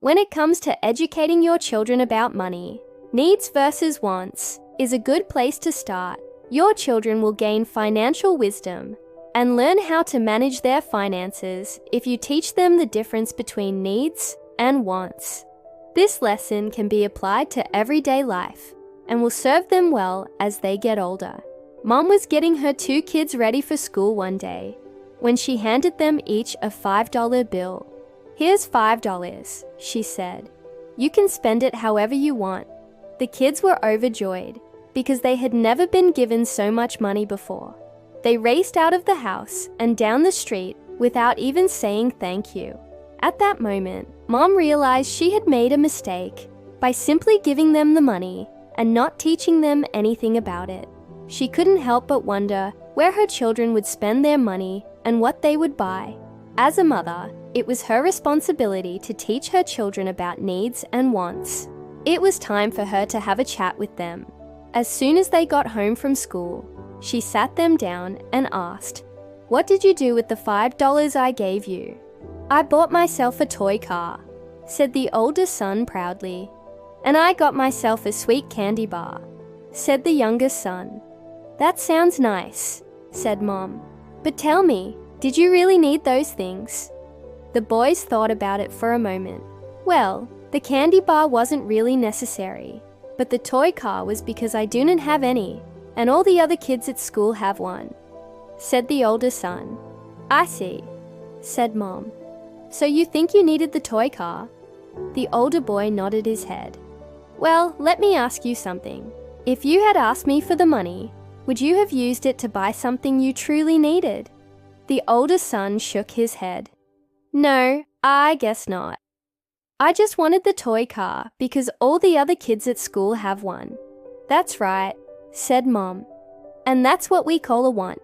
When it comes to educating your children about money, needs versus wants is a good place to start. Your children will gain financial wisdom and learn how to manage their finances if you teach them the difference between needs and wants. This lesson can be applied to everyday life and will serve them well as they get older. Mom was getting her 2 kids ready for school one day when she handed them each a $5 bill. "Here's $5, she said. "You can spend it however you want." The kids were overjoyed because they had never been given so much money before. They raced out of the house and down the street without even saying thank you. At that moment, Mom realized she had made a mistake by simply giving them the money and not teaching them anything about it. She couldn't help but wonder where her children would spend their money and what they would buy. As a mother, it was her responsibility to teach her children about needs and wants. It was time for her to have a chat with them. As soon as they got home from school, she sat them down and asked, "What did you do with the $5 I gave you?" "I bought myself a toy car," said the older son proudly. "And I got myself a sweet candy bar," said the younger son. "That sounds nice," said Mom. "But tell me, did you really need those things?" The boys thought about it for a moment. "Well, the candy bar wasn't really necessary, but the toy car was because I didn't have any, and all the other kids at school have one," said the older son. "I see," said Mom. "So you think you needed the toy car?" The older boy nodded his head. "Well, let me ask you something. If you had asked me for the money, would you have used it to buy something you truly needed?" The older son shook his head. "No, I guess not. I just wanted the toy car because all the other kids at school have one." "That's right," said Mom. "And that's what we call a want.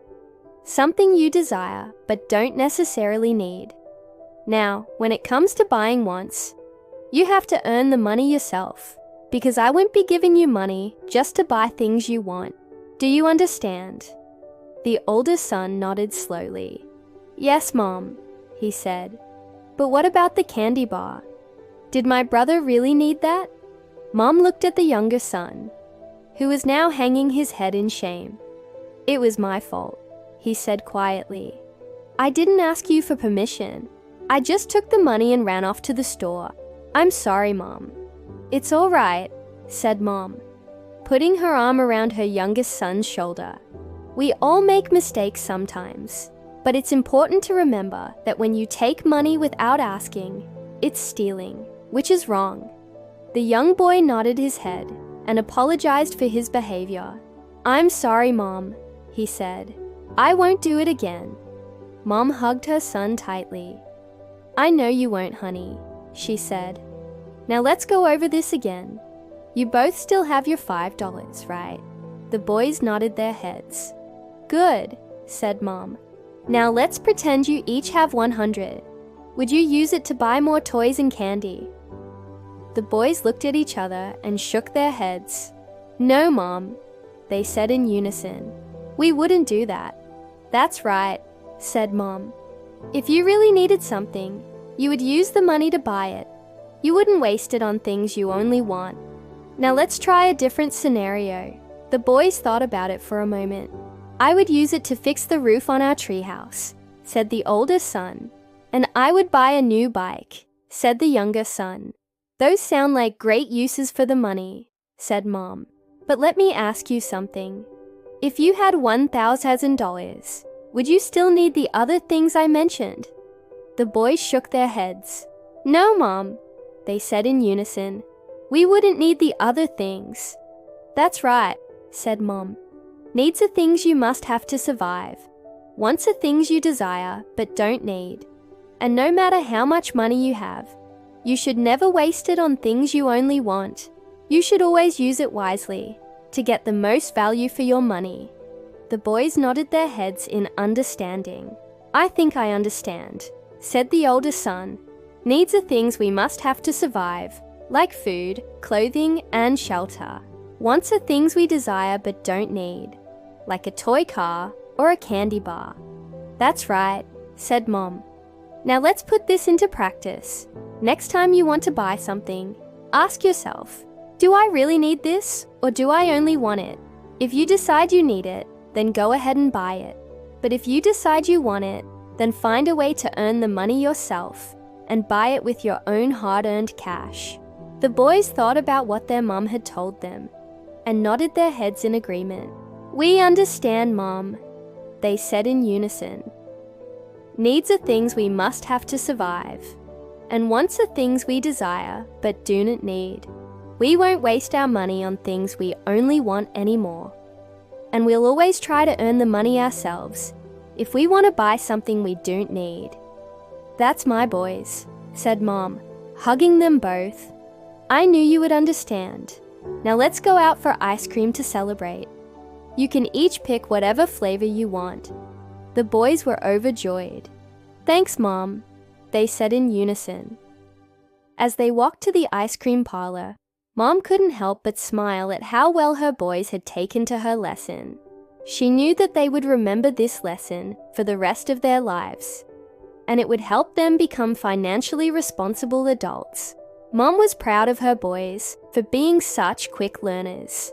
Something you desire but don't necessarily need. Now, when it comes to buying wants, you have to earn the money yourself, because I won't be giving you money just to buy things you want. Do you understand?" The older son nodded slowly. "Yes, Mom," he said. "But what about the candy bar? Did my brother really need that?" Mom looked at the younger son, who was now hanging his head in shame. "It was my fault," he said quietly. "I didn't ask you for permission. I just took the money and ran off to the store. I'm sorry, Mom." "It's all right," said Mom, putting her arm around her youngest son's shoulder. "We all make mistakes sometimes, but it's important to remember that when you take money without asking, it's stealing, which is wrong." The young boy nodded his head and apologized for his behavior. "I'm sorry, Mom," he said. "I won't do it again." Mom hugged her son tightly. "I know you won't, honey," she said. "Now let's go over this again. You both still have your $5, right?" The boys nodded their heads. "Good," said Mom. "Now let's pretend you each have 100. Would you use it to buy more toys and candy?" The boys looked at each other and shook their heads. "No, Mom," they said in unison. "We wouldn't do that." "That's right," said Mom. "If you really needed something, you would use the money to buy it. You wouldn't waste it on things you only want." Now let's try a different scenario. The boys thought about it for a moment. "I would use it to fix the roof on our treehouse," said the older son. "And I would buy a new bike," said the younger son. "Those sound like great uses for the money," said Mom. "But let me ask you something. If you had $1,000, would you still need the other things I mentioned?" The boys shook their heads. "No, Mom," they said in unison. "We wouldn't need the other things." "That's right," said Mom. "Needs are things you must have to survive. Wants are things you desire but don't need. And no matter how much money you have, you should never waste it on things you only want. You should always use it wisely to get the most value for your money." The boys nodded their heads in understanding. "I think I understand," said the older son. "Needs are things we must have to survive, like food, clothing, and shelter. Wants are things we desire but don't need, like a toy car or a candy bar." "That's right," said Mom. Now let's put this into practice. Next time you want to buy something, ask yourself, do I really need this, or do I only want it? If you decide you need it, then go ahead and buy it. But if you decide you want it, then find a way to earn the money yourself and buy it with your own hard-earned cash. The boys thought about what their mom had told them and nodded their heads in agreement. "We understand, Mom," they said in unison. Needs are things we must have to survive, and wants are things we desire but do not need. We won't waste our money on things we only want anymore. And we'll always try to earn the money ourselves if we want to buy something we don't need. "That's my boys," said Mom, hugging them both. "I knew you would understand. Now let's go out for ice cream to celebrate. You can each pick whatever flavor you want." The boys were overjoyed. "Thanks, Mom," they said in unison. As they walked to the ice cream parlor, Mom couldn't help but smile at how well her boys had taken to her lesson. She knew that they would remember this lesson for the rest of their lives, and it would help them become financially responsible adults. Mom was proud of her boys for being such quick learners.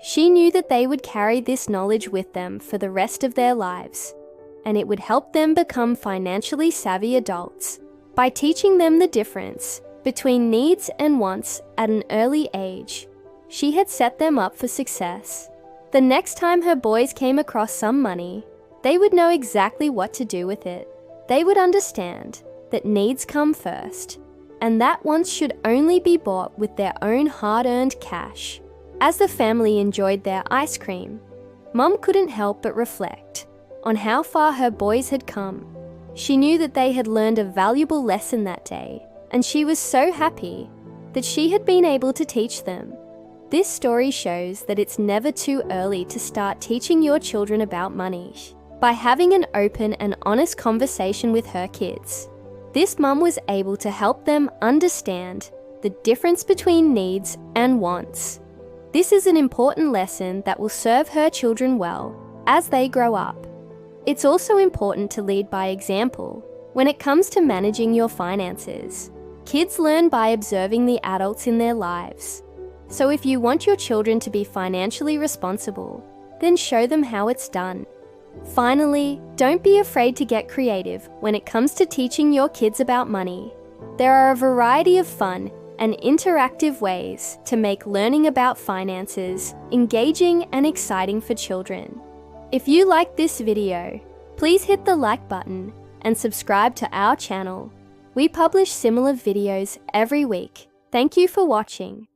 She knew that they would carry this knowledge with them for the rest of their lives, and it would help them become financially savvy adults by teaching them the difference between needs and wants at an early age. She had set them up for success. The next time her boys came across some money, they would know exactly what to do with it. They would understand that needs come first, and that wants should only be bought with their own hard-earned cash. As the family enjoyed their ice cream, Mom couldn't help but reflect on how far her boys had come. She knew that they had learned a valuable lesson that day, and she was so happy that she had been able to teach them. This story shows that it's never too early to start teaching your children about money. By having an open and honest conversation with her kids, this mum was able to help them understand the difference between needs and wants. This is an important lesson that will serve her children well as they grow up. It's also important to lead by example when it comes to managing your finances. Kids learn by observing the adults in their lives. So if you want your children to be financially responsible, then show them how it's done. Finally, don't be afraid to get creative when it comes to teaching your kids about money. There are a variety of fun and interactive ways to make learning about finances engaging and exciting for children. If you liked this video, please hit the like button and subscribe to our channel. We publish similar videos every week. Thank you for watching.